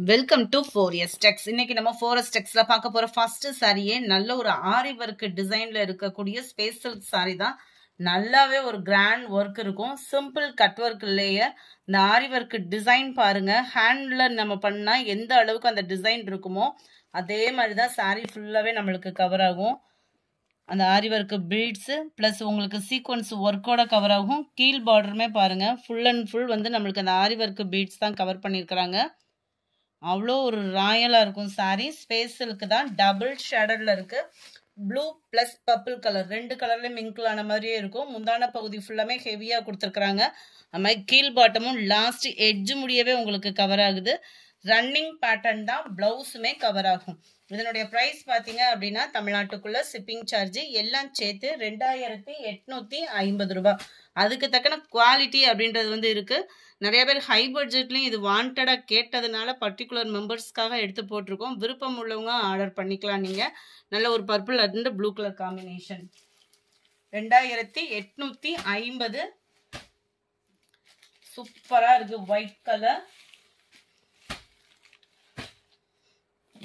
Welcome to 4S Tex. இன்னைக்கு நம்ம 4S Texல பார்க்க போற ஃபர்ஸ்ட் சாரியே நல்ல ஒரு ஆரி ஒர்க் டிசைன்ல இருக்கக்கூடிய ஸ்பேஸ் சில்க் சாரி தான். நல்லாவே ஒரு கிராண்ட் ஒர்க் இருக்கும். சிம்பிள் கட் ஒர்க் இல்லையே. இந்த ஆரி ஒர்க் டிசைன் பாருங்க. ஹேண்ட்ல நம்ம பண்ணா எந்த அளவுக்கு அந்த டிசைன் இருக்குமோ அதே மாதிரி தான் சாரி ஃபுல்லாவே நம்மளுக்கு கவர் ஆகும். அந்த ஆரி ஒர்க் பீட்ஸ் பிளஸ் உங்களுக்கு சீக்வன்ஸ் ஒர்க்கோட கவர் ஆகும். கீழ் பார்டருமே பாருங்க ஃபுல் அண்ட் ஃபுல் வந்து நம்மளுக்கு அந்த ஆரி ஒர்க் பீட்ஸ் தான் கவர் பண்ணியிருக்கிறாங்க. அவ்வளோ ஒரு ராயலாக இருக்கும் சாரீ. ஸ்பேஸ் சில்க் தான், டபுள் ஷேடட்ல இருக்கு. ப்ளூ பிளஸ் பர்பிள் கலர் ரெண்டு கலர்லேயும் மிங்கிள் ஆன மாதிரியே இருக்கும். முந்தான பகுதி ஃபுல்லாமே ஹெவியாக கொடுத்துருக்குறாங்க. அது மாதிரி கீழ் பாட்டமும் லாஸ்ட் எட்ஜ் முடியவே உங்களுக்கு கவர் ஆகுது. ரன்னிங் பேட்டர்ன் தான், பிளவுஸுமே கவர் ஆகும். இதனுடைய ப்ரைஸ் பார்த்தீங்க அப்படின்னா தமிழ்நாட்டுக்குள்ள ஷிப்பிங் சார்ஜ் எல்லாம் சேர்த்து 2850 ரூபாய். அதுக்கு தக்கன குவாலிட்டி அப்படின்றது வந்து இருக்கு. நிறைய பேர் ஹை பட்ஜெட்லையும் இது வாண்டடா கேட்டதுனால பர்டிகுலர் மெம்பர்ஸ்க்காக எடுத்து போட்டிருக்கோம். விருப்பம் உள்ளவங்க ஆர்டர் பண்ணிக்கலாம். நீங்க நல்ல ஒரு purple and blue colour combination 2850. சூப்பரா இருக்கு. ஒயிட் கலர்,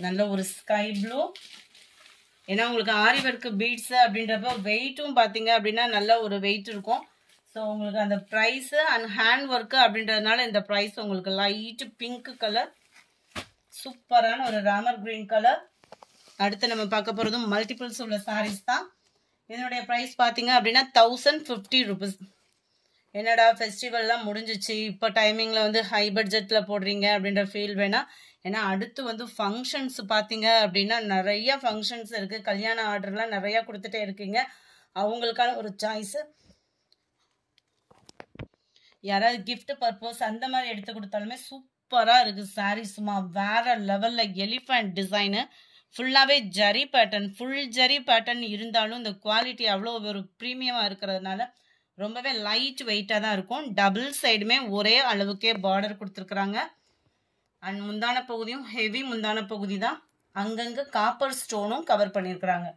நல்ல ஒரு ஸ்கை ப்ளூ. ஏன்னா உங்களுக்கு ஆரி ஒர்க் பீட்ஸ் அப்படின்றப்ப வெயிட்டும் பார்த்தீங்க அப்படின்னா நல்ல ஒரு வெயிட் இருக்கும். ஸோ உங்களுக்கு அந்த ப்ரைஸ் அண்ட் ஹேண்ட் ஒர்க்கு அப்படின்றதுனால இந்த ப்ரைஸ் உங்களுக்கு லைட் பிங்க் கலர், சூப்பரான ஒரு ராமர் கிரீன் கலர். அடுத்து நம்ம பார்க்க போகிறதும் மல்டிபிள்ஸ் உள்ள சாரீஸ் தான். இதனுடைய ப்ரைஸ் பார்த்தீங்க அப்படின்னா 1050 rupees. என்னடா ஃபெஸ்டிவல்லாம் முடிஞ்சிச்சு, இப்போ டைமிங்கில் வந்து ஹை பட்ஜெட்டில் போடுறீங்க அப்படின்ற ஃபீல் வேணாம். ஏன்னா அடுத்து வந்து ஃபங்க்ஷன்ஸ் பார்த்தீங்க அப்படின்னா நிறைய ஃபங்க்ஷன்ஸ் இருக்குது. கல்யாண ஆர்டர்லாம் நிறையா கொடுத்துட்டே இருக்கீங்க. அவங்களுக்கான ஒரு சாய்ஸு. யாராவது கிஃப்ட் பர்பஸ் அந்த மாதிரி எடுத்து கொடுத்தாலுமே சூப்பராக இருக்குது சாரீ. சும்மா வேற லெவலில் எலிஃபண்ட் டிசைனு, ஃபுல்லாகவே zari pattern, full zari pattern இருந்தாலும் இந்த குவாலிட்டி அவ்வளோ ஒரு ப்ரீமியமாக இருக்கிறதுனால ரொம்பவே லைட் வெயிட்டாக தான் இருக்கும். டபுள் சைடுமே ஒரே அளவுக்கே பார்டர் கொடுத்துருக்குறாங்க. அண்ட் முந்தான பகுதியும் ஹெவி முந்தான பகுதி தான். அங்கங்கே காப்பர் ஸ்டோனும் கவர் பண்ணியிருக்கிறாங்க.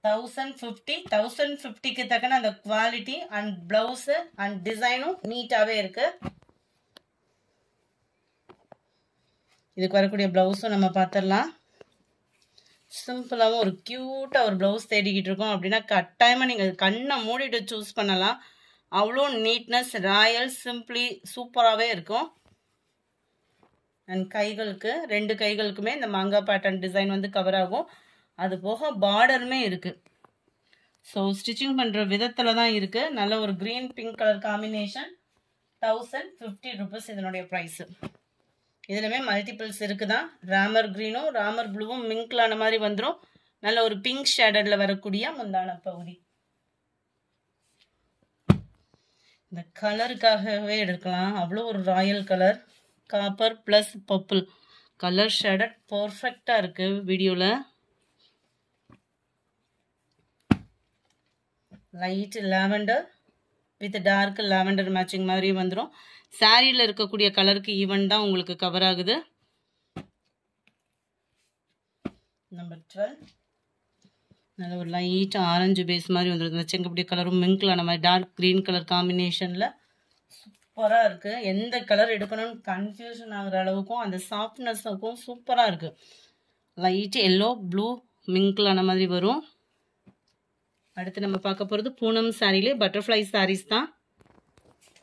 1050க்கு தக்கன அந்த குவாலிட்டி அண்ட் பிளவுஸ் அண்ட் டிசைனும் நீட்டாகவே இருக்கு. இதுக்கு வரக்கூடிய பிளவுஸும் நம்ம பார்த்துடலாம். சிம்பிளாகவும் ஒரு க்யூட்டாக ஒரு ப்ளவுஸ் தேடிக்கிட்டு இருக்கோம் அப்படின்னா கட்டாயமாக நீங்கள் கண்ணை மூடிட்டு சூஸ் பண்ணலாம். அவ்வளோ நீட்னஸ், ராயல், சிம்பிளி சூப்பராகவே இருக்கும். அண்ட் கைகளுக்கு ரெண்டு கைகளுக்குமே இந்த மாங்காய் பேட்டர்ன் டிசைன் வந்து கவர் ஆகும். அது போக பார்டருமே இருக்குது. ஸோ ஸ்டிச்சிங் பண்ணுற விதத்தில் தான் இருக்குது. நல்ல ஒரு green pink colour combination. 1050 rupees இதனுடைய ப்ரைஸு. இதுலமே மல்டிபிள்ஸ் இருக்குதான். ராமர் கிரீனும் ராமர் ப்ளூவும் மிங்கிளான மாதிரி வந்துடும். நல்ல ஒரு பிங்க் ஷேடட்ல வரக்கூடிய முந்தான பகுதி. இந்த கலருக்காகவே எடுக்கலாம். அவ்வளோ ஒரு royal colour. Copper plus purple colour shaded பர்ஃபெக்டா இருக்கு வீடியோல. Light lavender with dark lavender matching மாதிரி வந்துடும். சாரியில் இருக்கக்கூடிய கலருக்கு ஈவன் தான் உங்களுக்கு கவர் ஆகுது. நம்பர் 12 நல்ல ஒரு லைட் ஆரஞ்சு பேஸ் மாதிரி வந்துடும். செங்கப்படி கலரும் மிங்கிளான மாதிரி டார்க் கிரீன் கலர் காம்பினேஷனில் சூப்பராக இருக்குது. எந்த கலர் எடுக்கணும்னு கன்ஃபியூஷன் ஆகுற அளவுக்கும் அந்த சாஃப்ட்னஸுக்கும் சூப்பராக இருக்குது. லைட் எல்லோ ப்ளூ மிங்கிளான மாதிரி வரும். அடுத்து நம்ம பார்க்க போகிறது பூனம் சாரிலே பட்டர்ஃப்ளை சாரீஸ் தான்.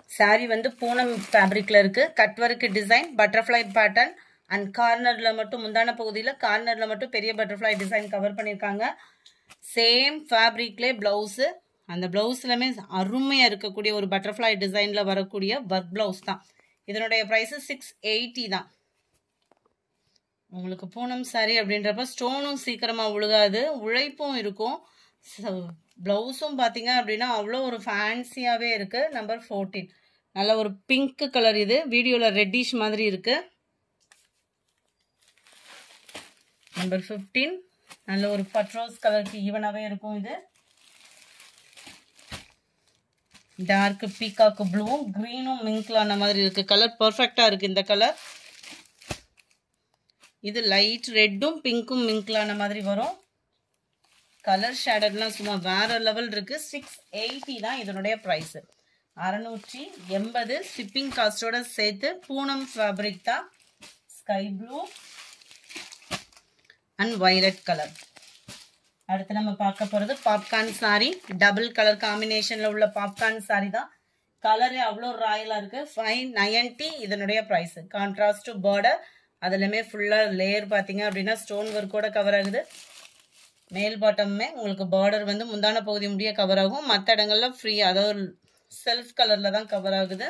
சாரி வந்து பூனம் ஃபேப்ரிக்ல இருக்கு. Cut work design, butterfly pattern and கார்னர்ல மட்டும் முந்தான பகுதியில் கார்னர்ல மட்டும் பெரிய பட்டர்ஃப்ளை டிசைன் கவர் பண்ணியிருக்காங்க. சேம் ஃபேப்ரிக்லே பிளவுஸு. அந்த பிளவுஸ்லுமே அருமையாக இருக்கக்கூடிய ஒரு பட்டர்ஃப்ளை டிசைன்ல வரக்கூடிய ஒர்க் பிளவுஸ் தான். இதனுடைய ப்ரைஸ் 680 தான். உங்களுக்கு பூனம் சாரி அப்படின்றப்ப ஸ்டோனும் சீக்கிரமாக உழுகாது, உழைப்பும் இருக்கும். பிளவுஸும் பார்த்தீங்க அப்படின்னா அவ்வளோ ஒரு ஃபேன்சியாகவே இருக்கு. நம்பர் 14 நல்ல ஒரு பிங்க் கலர். இது வீடியோவில் ரெட்டிஷ் மாதிரி இருக்கு. நம்பர் 15 நல்ல ஒரு பட்ரோஸ் கலருக்கு ஈவனாகவே இருக்கும். இது டார்க் பீகாக்கு ப்ளூவும் கிரீனும் மிங்கிளான மாதிரி இருக்கு. கலர் பர்ஃபெக்டா இருக்கு இந்த கலர். இது லைட் ரெட்டும் பிங்க்கும் மிங்கிளான மாதிரி வரும். கலர் ஷேடட்லாம் சும்மா வேற லெவல் இருக்கு. 680 தான் இதனுடைய ப்ரைஸ். 680 ஷிப்பிங் காஸ்டோட சேர்த்து. பூனம் ஃபேப்ரிக் தான். Sky blue and violet colour. அடுத்து நம்ம பார்க்க போகிறது பாப்கார்ன் சாரி. டபுள் கலர் காம்பினேஷனில் உள்ள பாப்கார்ன் சாரி தான். கலரே அவ்வளோ ராயலாக இருக்குது. 590 இதனுடைய ப்ரைஸு. கான்ட்ராஸ்ட் டு பார்டர், அதுலேயுமே ஃபுல்லாக லேயர் பார்த்தீங்க அப்படின்னா ஸ்டோன் ஒர்க்கோட கவர் ஆகுது. மேல் பாட்டமுமே உங்களுக்கு பார்டர் வந்து முந்தான பகுதி முடிய கவர் ஆகும். மற்ற இடங்கள்ல ஃப்ரீ, அதாவது செல்ஃப் கலரில் தான் கவர் ஆகுது.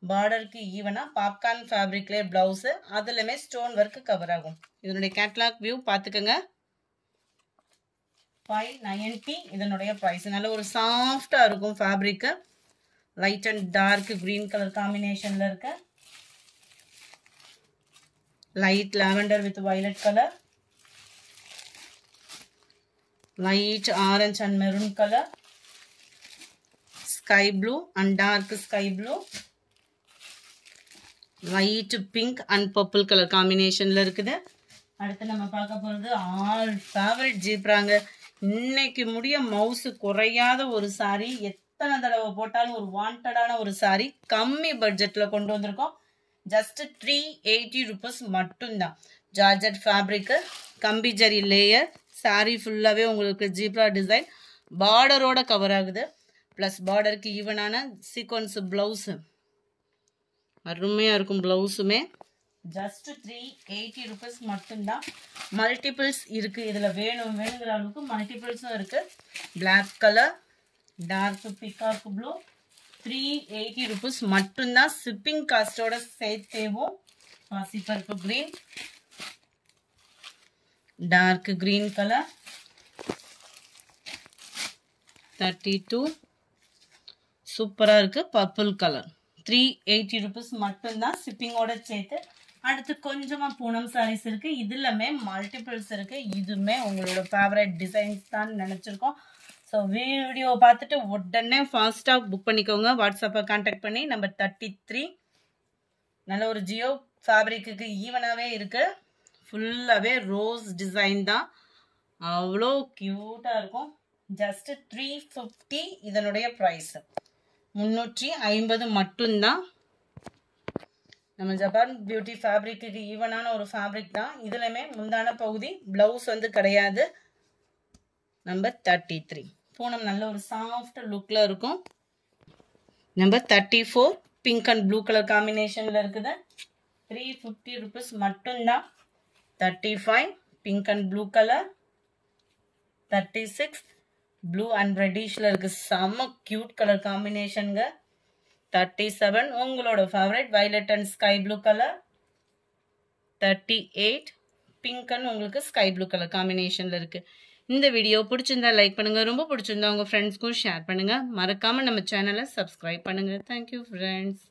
பார்டருக்கு ஈவனாக பாப்கார்ன் ஃபேப்ரிக்லேயே ப்ளவுஸு, அதுலேயுமே ஸ்டோன் ஒர்க்கு கவர் ஆகும். இதனுடைய கேட்லாக் வியூ பார்த்துக்கோங்க. 590 இதனுடைய ப்ரைஸ். நல்ல ஒரு சாஃப்டாக இருக்கும் fabric. Light and dark green colour காம்பினேஷனில் இருக்கு. Light lavender with violet colour, light orange and maroon colour, sky blue and dark sky blue, light pink and purple colour காம்பினேஷனில் இருக்குது. அடுத்து நம்ம பார்க்க போகிறது ஆல் ஃபேவரட் ஜீப்ராங்க. இன்னைக்கு முடிய மவுசு குறையாத ஒரு சாரி. எத்தனை தடவை போட்டாலும் ஒரு வாண்டடான ஒரு சாரி. கம்மி பட்ஜெட்டில் கொண்டு வந்திருக்கோம். ஜஸ்ட் 380 ருபீஸ் மட்டும்தான். ஜார்ஜட் ஃபேப்ரிக்கு, கம்பி ஜரி லேயர், சாரி ஃபுல்லாகவே உங்களுக்கு ஜீப்ரா டிசைன், பார்டரோட கவர் ஆகுது. ப்ளஸ் பார்டருக்கு ஈவனான சீக்வன்ஸ் ப்ளவுஸு, அருமையாக இருக்கும் ப்ளவுஸுமே. ஜஸ்ட் 380 ருபீஸ் மட்டும்தான். மல்டிபிள்ஸ் இருக்குது இதில். வேணுங்கிற அளவுக்கு மல்டிபிள்ஸும் இருக்குது. Black colour, dark peacock blue, 380 rupees மட்டும்தான். ஷிப்பிங் காஸ்டோட சேர்த்தேவும். பாசிப்பருப்பு கிரீன், டார்க் கிரீன் கலர், 32 சூப்பராக இருக்குது. பர்பிள் கலர், 380 ருபீஸ் மட்டும்தான் ஷிப்பிங்கோட சேர்த்து. அடுத்து கொஞ்சமாக பூனம் சாரீஸ் இருக்குது. இதுலமே மல்டிபிள்ஸ் இருக்குது. இதுவுமே உங்களோட ஃபேவரட் டிசைன்ஸ் தான் நினச்சிருக்கோம். ஸோ வீடியோ பார்த்துட்டு உடனே ஃபாஸ்ட்டாக புக் பண்ணிக்கோங்க. வாட்ஸ்அப்பை கான்டாக்ட் பண்ணி. நம்பர் 33. நல்ல ஒரு ஜியோ ஃபேப்ரிக்கு ஈவனாகவே இருக்குது. ஃபுல்லாகவே ரோஸ் டிசைன் தான். அவ்வளோ க்யூட்டாக இருக்கும். ஜஸ்ட் 350 இதனுடைய ப்ரைஸு. 350 மட்டும்தான். நம்ம ஜப்பான் பியூட்டி ஃபேப்ரிக்கு ஈவனான ஒரு ஃபேப்ரிக் தான். இதுலையுமே முந்தான பகுதி ப்ளவுஸ் வந்து கிடையாது. நம்பர் 33. பூனம் நல்ல ஒரு சாஃப்ட் லுக்கில் இருக்கும். Number 34 pink and blue colour காம்பினேஷனில் இருக்குது. 350 ருபீஸ் மட்டும்தான். 35 pink and blue colour, 36 blue and ரெட்டிஷில் இருக்குது. செம்ம க்யூட் கலர் காம்பினேஷனுங்க. 37 உங்களோட favourite violet and sky blue colour, 38 pink and உங்களுக்கு ஸ்கை ப்ளூ கலர் காம்பினேஷனில் இருக்குது. இந்த வீடியோ பிடிச்சிருந்தா லைக் பண்ணுங்கள். ரொம்ப பிடிச்சிருந்தா உங்கள் ஃப்ரெண்ட்ஸ்க்கும் ஷேர் பண்ணுங்கள். மறக்காமல் நம்ம சேனலை சப்ஸ்கிரைப் பண்ணுங்கள். Thank you friends.